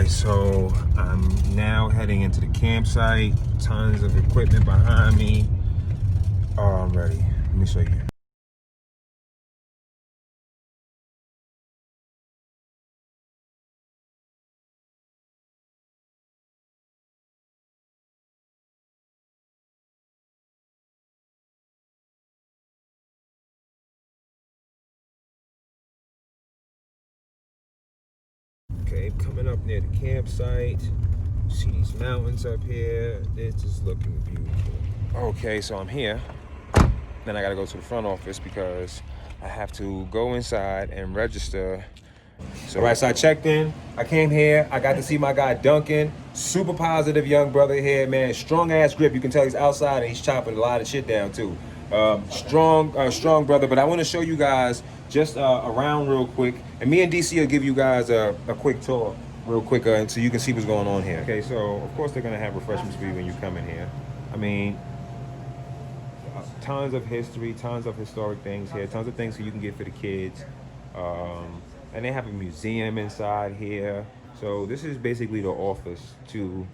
right, so I'm now heading into the campsite. Tons of equipment behind me. Oh, I'm ready. Let me show you. Okay, coming up near the campsite. See these mountains up here. This is looking beautiful. Okay, so I'm here. Then I gotta go to the front office because I have to go inside and register. So, all right, so I checked in. I came here. I got to see my guy Duncan. Super positive young brother here, man. Strong ass grip. You can tell he's outside and he's chopping a lot of shit down too. Strong brother. But I want to show you guys just around real quick. And me and DC will give you guys a quick tour real quick so you can see what's going on here. Okay, so of course they're going to have refreshments for you when you come in here. I mean, tons of history, tons of historic things here, tons of things that you can get for the kids. And they have a museum inside here. So this is basically the office to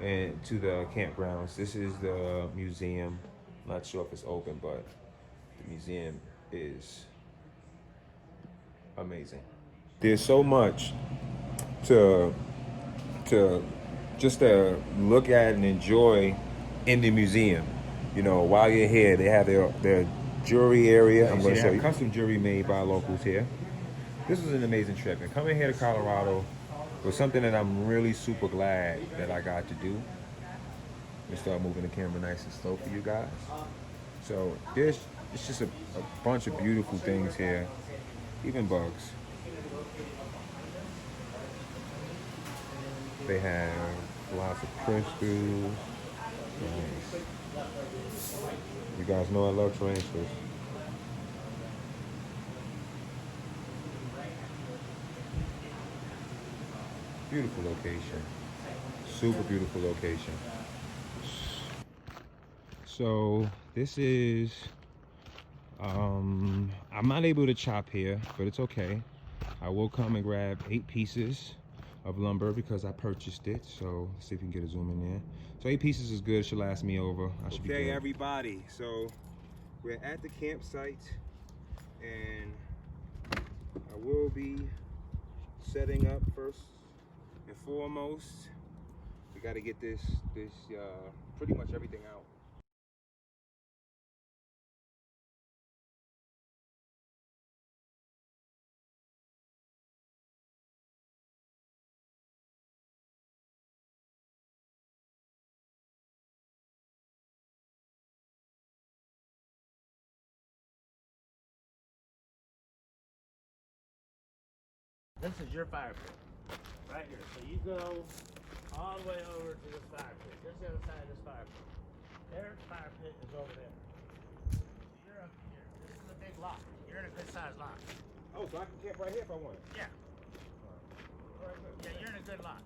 the campgrounds. This is the museum. I'm not sure if it's open, but the museum is amazing. There's so much to just to look at and enjoy in the museum. You know, while you're here, they have their jewelry area. I'm going to show you custom jewelry made by locals here. This was an amazing trip, and coming here to Colorado was something that I'm really super glad that I got to do. Let me start moving the camera nice and slow for you guys. So it's just a bunch of beautiful things here, even bugs. They have lots of crystals. Nice. You guys know I love tarantulas. Beautiful location. Super beautiful location. So this is, I'm not able to chop here, but it's okay. I will come and grab 8 pieces of lumber because I purchased it. So let's see if we can get a zoom in there. So 8 pieces is good, should last me over. I should be good. Okay, everybody, so we're at the campsite and I will be setting up first and foremost. We got to get this pretty much everything out. This is your fire pit, right here. So you go all the way over to this fire pit. Just the other side of this fire pit. Their fire pit is over there. So you're up here. This is a big lot. You're in a good sized lot. Oh, so I can camp right here if I want. Yeah. Yeah, you're in a good lot.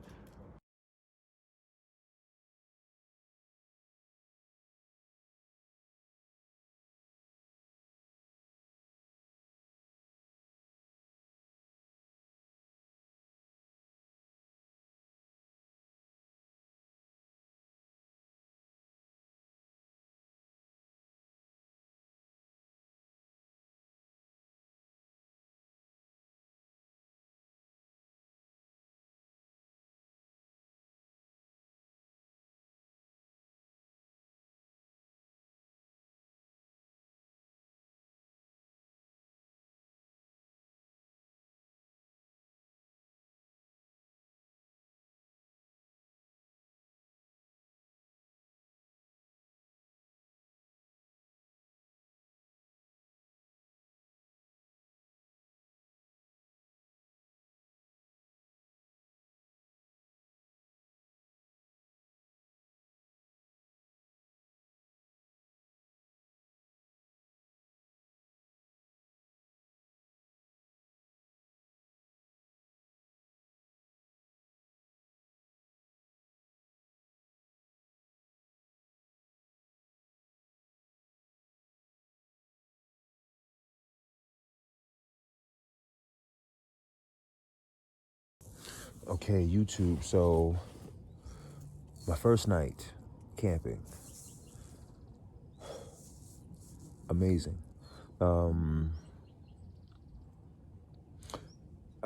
Okay, YouTube. So my first night camping. Amazing. I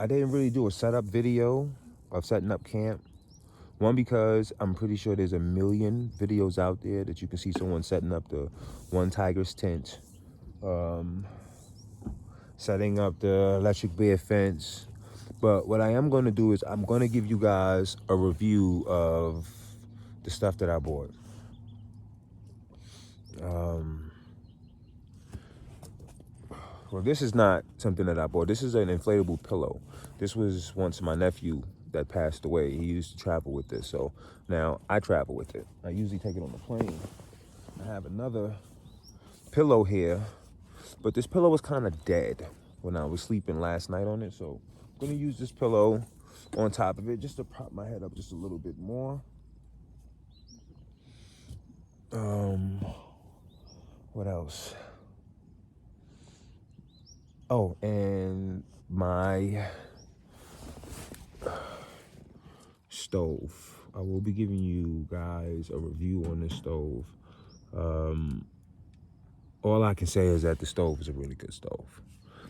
didn't really do a setup video of setting up camp. One, because I'm pretty sure there's a million videos out there that you can see someone setting up the OneTigris tent, setting up the electric bear fence. But what I am going to do is I'm going to give you guys a review of the stuff that I bought. Well, this is not something that I bought. This is an inflatable pillow. This was once my nephew that passed away. He used to travel with this. So now I travel with it. I usually take it on the plane. I have another pillow here, but this pillow was kind of dead when I was sleeping last night on it. So I'm going to use this pillow on top of it just to prop my head up just a little bit more. What else? Oh, and my stove. I will be giving you guys a review on this stove. All I can say is that the stove is a really good stove.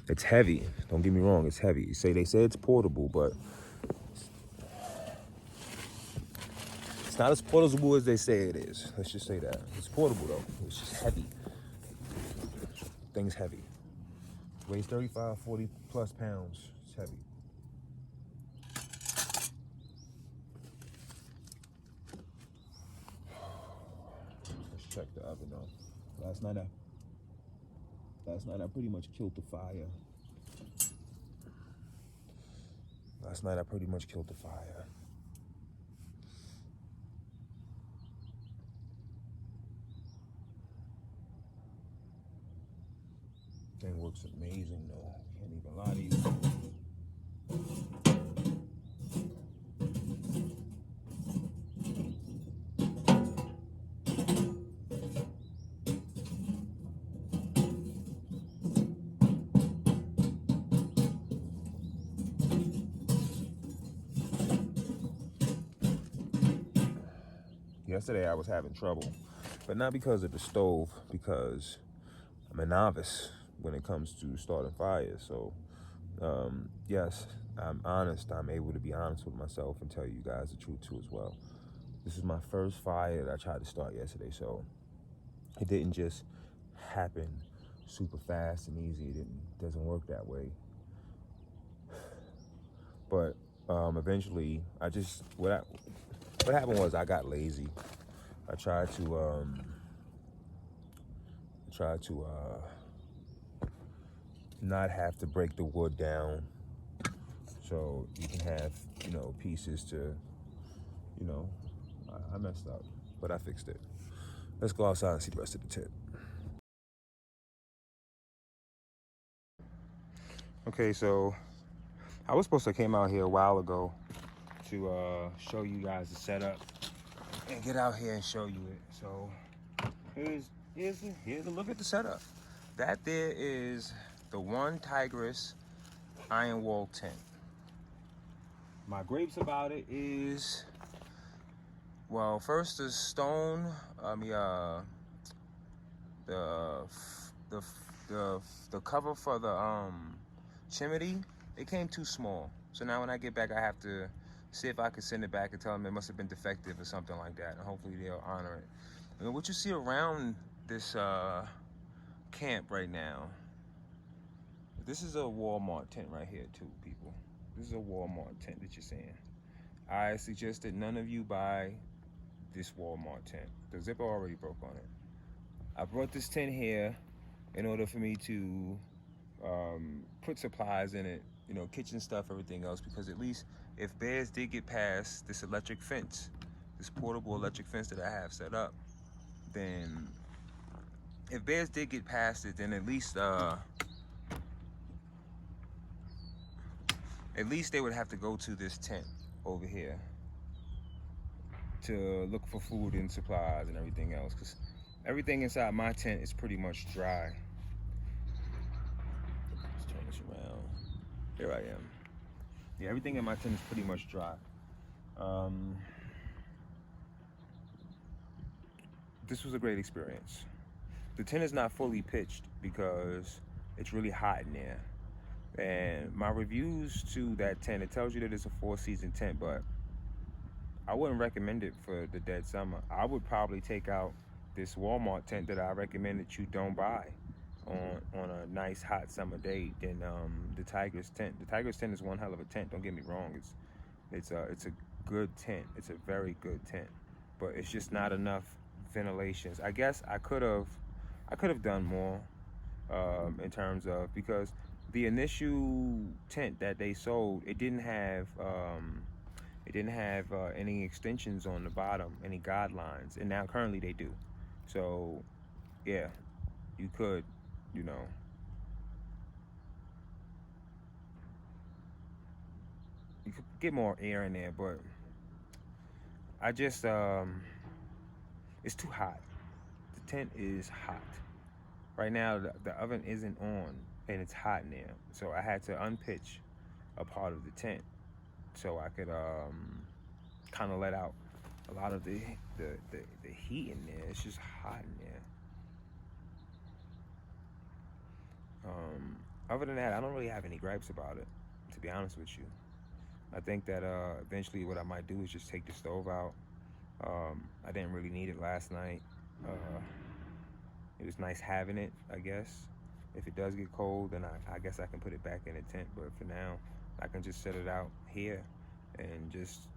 It's heavy. Don't get me wrong, it's heavy. They say it's portable, but it's not as portable as they say it is. Let's just say that. It's portable though. It's just heavy. Thing's heavy. Weighs 35, 40 plus pounds. It's heavy. Let's check the oven though. Last night I pretty much killed the fire. Thing works amazing though. Can't even lie to you. Yesterday I was having trouble, but not because of the stove, because I'm a novice when it comes to starting fires. So yes, I'm honest. I'm able to be honest with myself and tell you guys the truth too as well. This is my first fire that I tried to start yesterday, so it didn't just happen super fast and easy. It doesn't work that way. But eventually, what happened was I got lazy. I tried to not have to break the wood down, so you can have pieces to I messed up, but I fixed it. Let's go outside and see the rest of the tent. Okay, so I was supposed to came out here a while ago to show you guys the setup and get out here and show you it. So here's a look at the setup. That there is the OneTigris IronWall tent. My grapes about it is, well, first the stone, the cover for the chimney, it came too small. So now when I get back, I have to see if I can send it back and tell them it must have been defective or something like that, and hopefully they'll honor it. I mean, what you see around this camp right now, this is a Walmart tent right here too, people. This is a Walmart tent that you're seeing. I suggest that none of you buy this Walmart tent. The zipper already broke on it. I brought this tent here in order for me to put supplies in it, kitchen stuff, everything else, because at least if bears did get past this electric fence, this portable electric fence that I have set up, then if bears did get past it, then at least they would have to go to this tent over here to look for food and supplies and everything else, because everything inside my tent is pretty much dry. Let's turn this around. Here I am. Yeah, everything in my tent is pretty much dry. This was a great experience. The tent is not fully pitched because it's really hot in there. And my reviews to that tent, it tells you that it's a 4-season tent, but I wouldn't recommend it for the dead summer. I would probably take out this Walmart tent that I recommend that you don't buy on a nice hot summer day than the Tigris tent. The Tigris tent is one hell of a tent. Don't get me wrong. It's a good tent. It's a very good tent, but it's just not enough ventilations. I guess I could have done more in terms of, because the initial tent that they sold, it didn't have any extensions on the bottom, any guidelines, and now currently they do. So yeah, you could, you know, you could get more air in there, but I just it's too hot. The tent is hot right now. The oven isn't on and it's hot in there, so I had to unpitch a part of the tent so I could kind of let out a lot of the heat in there. It's just hot in there. Other than that, I don't really have any gripes about it, to be honest with you. I think that eventually what I might do is just take the stove out. I didn't really need it last night. It was nice having it, I guess. If it does get cold, then I guess I can put it back in the tent. But for now, I can just set it out here and just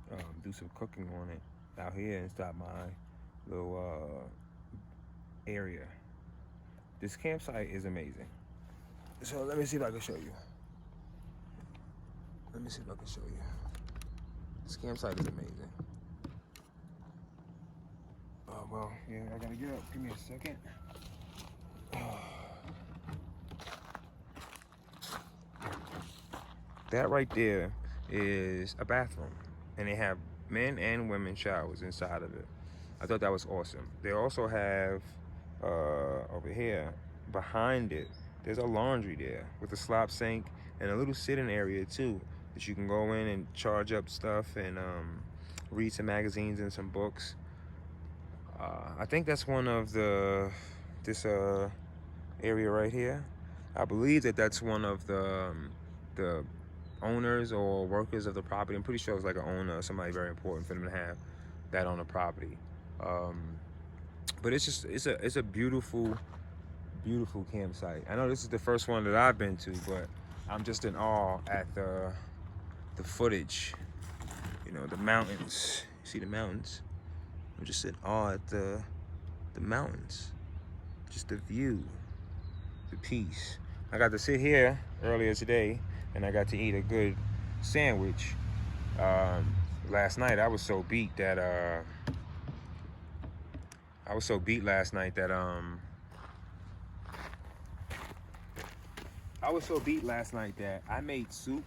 do some cooking on it out here inside my little area. This campsite is amazing. So let me see if I can show you. This campsite is amazing. Oh, well, yeah, I gotta get up. Give me a second. That right there is a bathroom, and they have men and women showers inside of it. I thought that was awesome. They also have over here behind it, there's a laundry there with a slop sink and a little sitting area too that you can go in and charge up stuff and read some magazines and some books. I think that's one of this area right here. I believe that's one of the owners or workers of the property. I'm pretty sure it's like an owner, somebody very important for them to have that on the property. But it's a beautiful campsite. I know this is the first one that I've been to, but I'm just in awe at the footage. You know, the mountains. You see the mountains? I'm just in awe at the mountains. Just the view, the peace. I got to sit here earlier today and I got to eat a good sandwich. Last night I was so beat that I made soup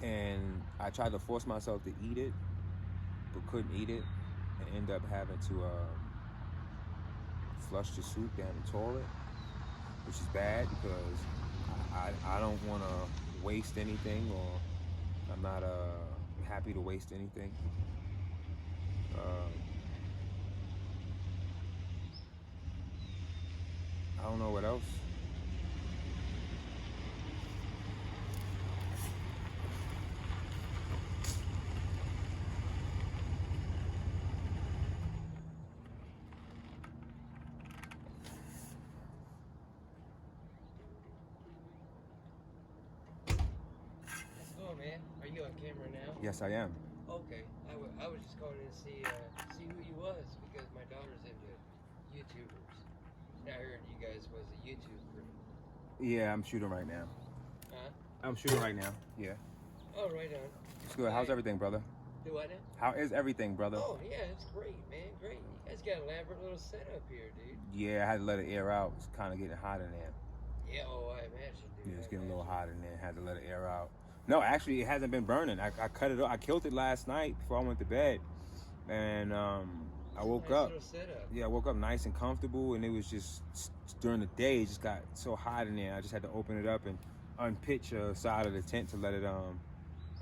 and I tried to force myself to eat it, but couldn't eat it, and end up having to flush the soup down the toilet, which is bad because I don't want to waste anything, or I'm not happy to waste anything. I don't know what else. Man, are you on camera now? Yes, I am. Okay, I was just calling to see who you was, because my daughter's into YouTubers. I heard you guys was a YouTuber. Yeah, I'm shooting right now. Huh? I'm shooting right now. Yeah. Oh, right on. It's good. How's everything, brother? Do what now? How is everything, brother? Oh, yeah, it's great, man. Great. You guys got an elaborate little setup here, dude. Yeah, I had to let it air out. It's kind of getting hot in there. Yeah, oh, I imagine, dude. Yeah, it's getting a little hot in there. Had to let it air out. No, actually, it hasn't been burning. I cut it off. I killed it last night before I went to bed, and I woke up. Yeah, I woke up nice and comfortable, and it was just during the day. It just got so hot in there. I just had to open it up and unpitch a side of the tent to let it air out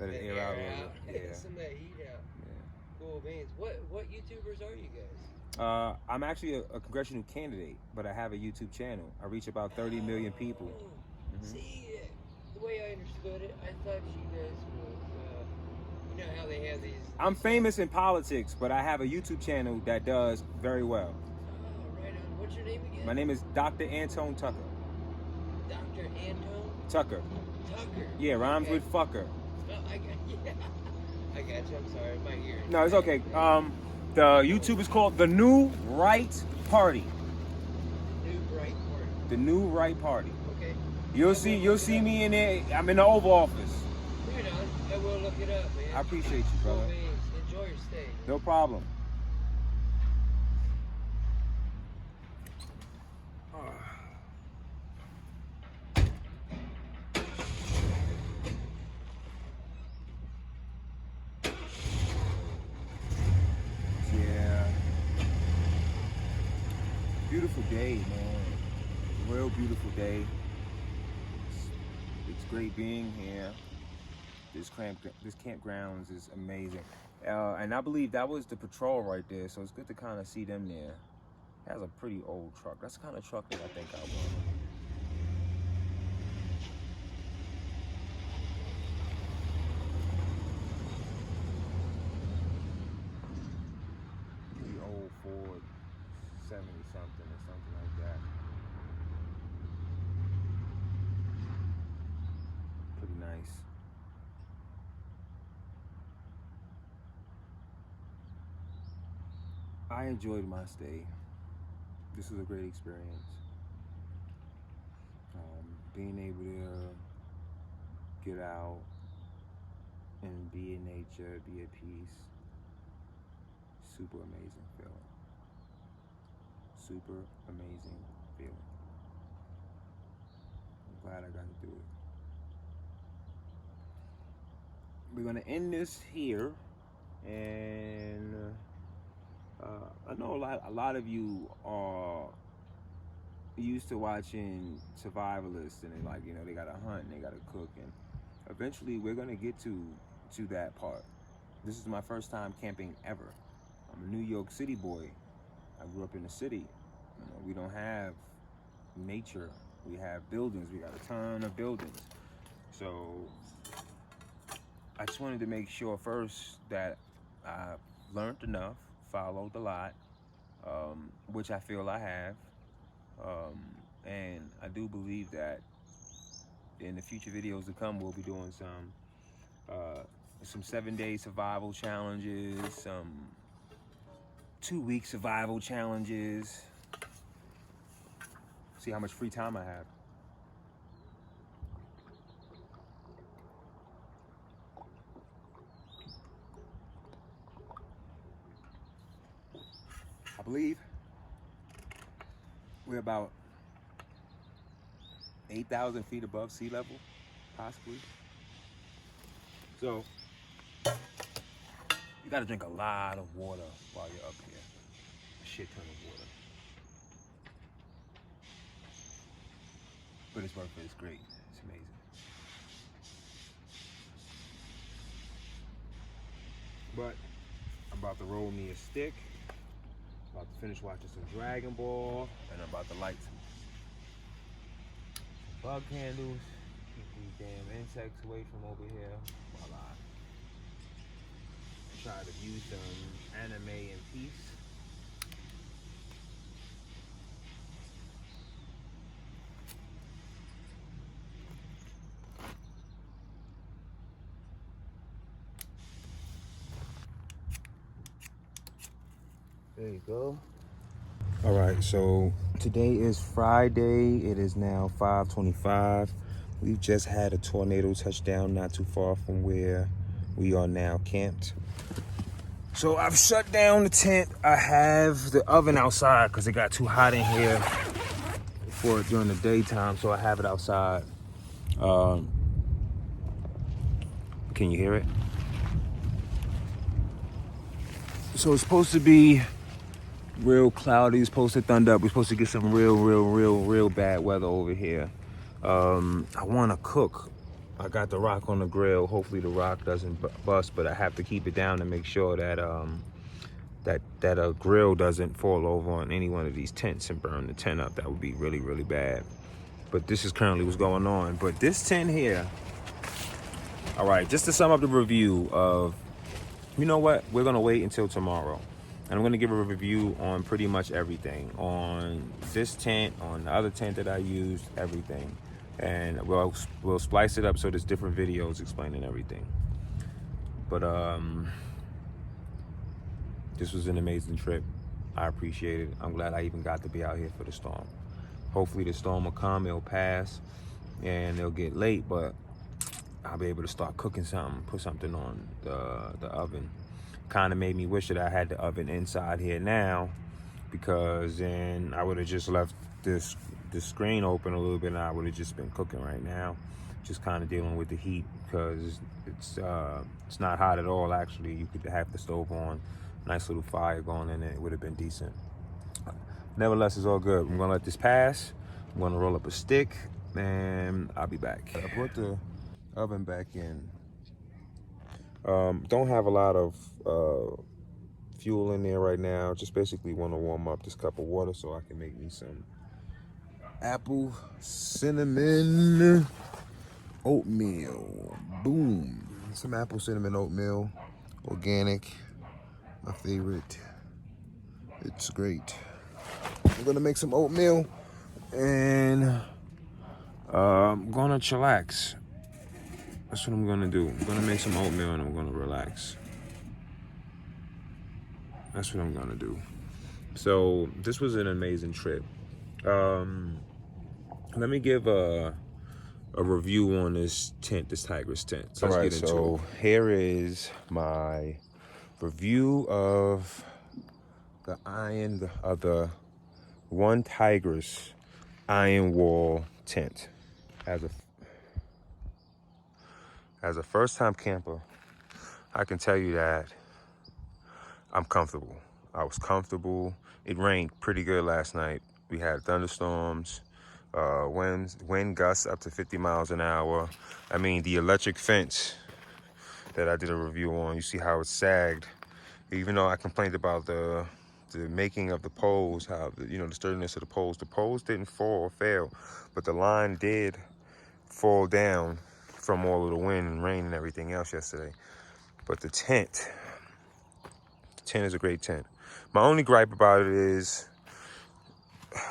a little bit. Yeah. Some of that heat out. Yeah. Cool beans. What YouTubers are you guys? I'm actually a congressional candidate, but I have a YouTube channel. I reach about 30 million people. See, the way I understood it, I thought you guys was, you know how they have these... I'm famous in politics, but I have a YouTube channel that does very well. Oh, right on. What's your name again? My name is Dr. Antone Tucker. Dr. Antone? Tucker. Tucker. Yeah, rhymes Okay. with fucker. Oh, I got you. I'm sorry. My hearing. No, it's okay. The YouTube is called The New Right Party. New Bright Party. The New Right Party. Okay. You'll see me in there. I'm in the Oval Office. Right on. I will look it up, man. I appreciate you, Cool brother. beans. Enjoy your stay. No problem. Yeah. Beautiful day, man. Real beautiful day. It's great being here. This campgrounds is amazing. And I believe that was the patrol right there, so it's good to kind of see them there. It has a pretty old truck. That's the kind of truck that I think I want. Pretty old Ford 70 something or something like that. Pretty nice. I enjoyed my stay. This was a great experience. Being able to get out and be in nature, be at peace. Super amazing feeling. Super amazing feeling. I'm glad I got to do it. We're gonna end this here, and I know a lot of you are used to watching survivalists, and they like, they gotta hunt and they gotta cook, and eventually we're gonna get to that part. This is my first time camping ever. I'm a New York City boy. I grew up in the city. We don't have nature. We have buildings. We got a ton of buildings. So I just wanted to make sure first that I learned enough, followed a lot, which I feel I have. And I do believe that in the future videos to come, we'll be doing some 7-day survival challenges, some 2-week survival challenges. See how much free time I have. I believe we're about 8,000 feet above sea level, possibly. So you gotta drink a lot of water while you're up here. A shit ton of water. But it's worth it, it's great, it's amazing. But I'm about to roll me a stick. About to finish watching some Dragon Ball, and I'm about to light some bug candles. Keep these damn insects away from over here while I try to view some anime in peace. There you go. All right, so today is Friday. It is now 5:25. We've just had a tornado touchdown not too far from where we are now camped. So I've shut down the tent. I have the oven outside because it got too hot in here for it during the daytime, so I have it outside. Can you hear it? So it's supposed to be real cloudy. It's supposed to thunder up. We're supposed to get some real bad weather over here. I want to cook. I got the rock on the grill. Hopefully the rock doesn't bust, but I have to keep it down to make sure that that a grill doesn't fall over on any one of these tents and burn the tent up. That would be really, really bad. But this is currently what's going on. But this tent here, all right, just to sum up the review of, you know what? We're gonna wait until tomorrow. And I'm gonna give a review on pretty much everything. On this tent, on the other tent that I used, everything. And we'll splice it up so there's different videos explaining everything. But this was an amazing trip. I appreciate it. I'm glad I even got to be out here for the storm. Hopefully the storm will come, it'll pass, and it'll get late, but I'll be able to start cooking something, put something on the oven. Kind of made me wish that I had the oven inside here now, because then I would have just left this screen open a little bit and I would have just been cooking right now. Just kind of dealing with the heat, because it's not hot at all actually. You could have the stove on, nice little fire going in it would have been decent. Nevertheless, it's all good. I'm gonna let this pass. I'm gonna roll up a stick and I'll be back. I brought the oven back in. Don't have a lot of fuel in there right now. Just basically want to warm up this cup of water so I can make me some apple cinnamon oatmeal. Boom. Some apple cinnamon oatmeal. Organic. My favorite. It's great. I'm gonna make some oatmeal and I'm gonna chillax. That's what I'm gonna do. I'm gonna make some oatmeal and I'm gonna relax. That's what I'm gonna do. So this was an amazing trip. Let me give a review on this tent, this Tigris tent. So let's get into it. Here is my review of the OneTigris IronWall tent. As a first-time camper, I can tell you that I'm comfortable. I was comfortable. It rained pretty good last night. We had thunderstorms, wind gusts up to 50 miles an hour. I mean, the electric fence that I did a review on, you see how it sagged. Even though I complained about the making of the poles, how the sturdiness of the poles didn't fall or fail, but the line did fall down from all of the wind and rain and everything else yesterday. But the tent is a great tent. My only gripe about it is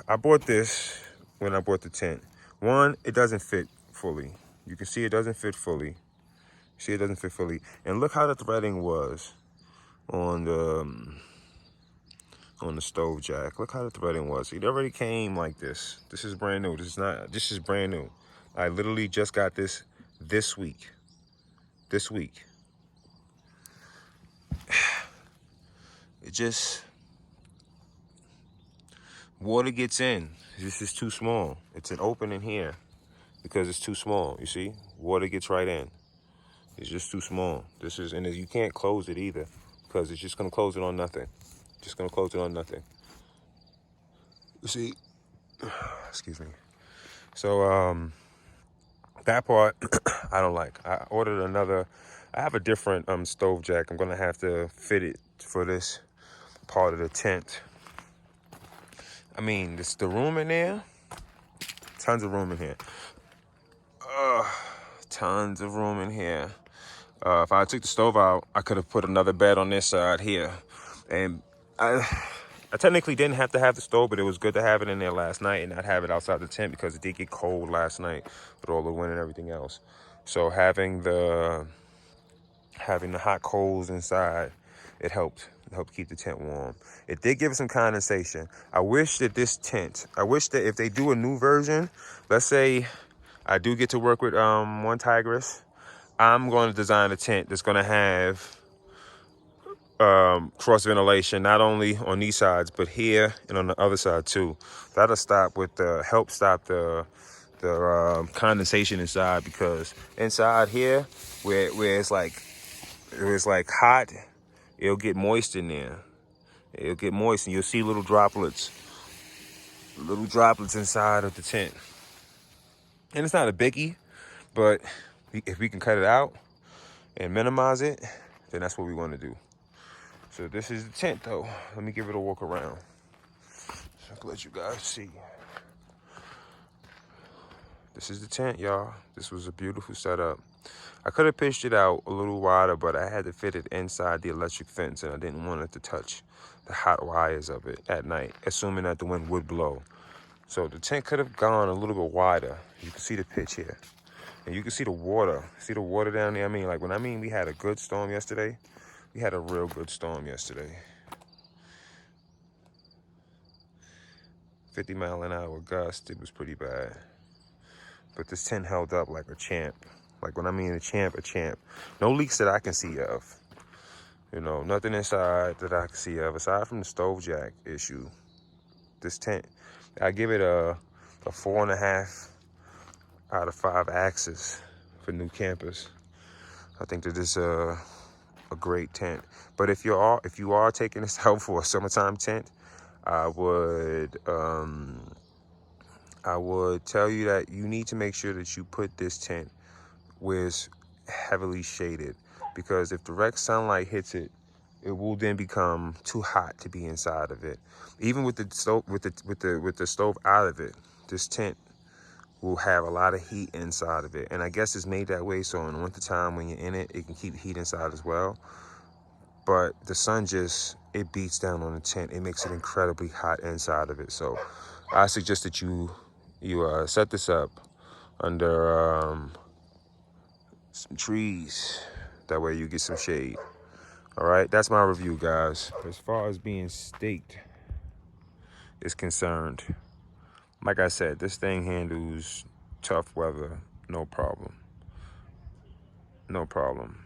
I bought this when I bought the tent. One, it doesn't fit fully. You can see it doesn't fit fully. See, it doesn't fit fully. And look how the threading was on the stove jack. Look how the threading was. It already came like this. This is brand new. This is brand new. I literally just got this week. This week. It just, water gets in. This is too small. It's an opening here because it's too small. You see, water gets right in. It's just too small. And you can't close it either, because it's just gonna close it on nothing. Just gonna close it on nothing. You see, excuse me. So that part I don't like. I ordered another. I have a different stove jack. I'm gonna have to fit it for this part of the tent. I mean, the room in there. Tons of room in here. Tons of room in here. If I took the stove out, I could have put another bed on this side here. And I technically didn't have to have the stove, but it was good to have it in there last night and not have it outside the tent, because it did get cold last night with all the wind and everything else. So having the hot coals inside, it helped keep the tent warm. It did give it some condensation. I wish that if they do a new version, let's say I do get to work with OneTigris, I'm going to design a tent that's going to have cross ventilation, not only on these sides, but here and on the other side too. That'll help stop the condensation inside, because inside here, where it's like hot, it'll get moist in there. It'll get moist, and you'll see little droplets inside of the tent. And it's not a biggie, but if we can cut it out and minimize it, then that's what we want to do. So this is the tent though. Let me give it a walk around so I can let you guys see. This is the tent, y'all. This was a beautiful setup. I could have pitched it out a little wider, but I had to fit it inside the electric fence, and I didn't want it to touch the hot wires of it at night, assuming that the wind would blow. So the tent could have gone a little bit wider. You can see the pitch here. And you can see the water. See the water down there? When I mean we had a good storm yesterday, we had a real good storm yesterday. 50-mile-an-hour gust. It was pretty bad. But this tent held up like a champ. Like when I mean a champ, a champ. No leaks that I can see of. You know, nothing inside that I can see of. Aside from the stove jack issue. This tent, I give it a 4.5 out of 5 axes for new campers. I think that this is a great tent. But if you are taking this out for a summertime tent, I would tell you that you need to make sure that you put this tent where it's heavily shaded, because if direct sunlight hits it, it will then become too hot to be inside of it. Even with the stove, with the stove out of it, this tent will have a lot of heat inside of it. And I guess it's made that way so in the wintertime when you're in it, it can keep heat inside as well. But the sun it beats down on the tent. It makes it incredibly hot inside of it. So I suggest that you set this up under some trees. That way you get some shade. All right, that's my review, guys. As far as being staked is concerned, like I said, this thing handles tough weather, no problem. No problem.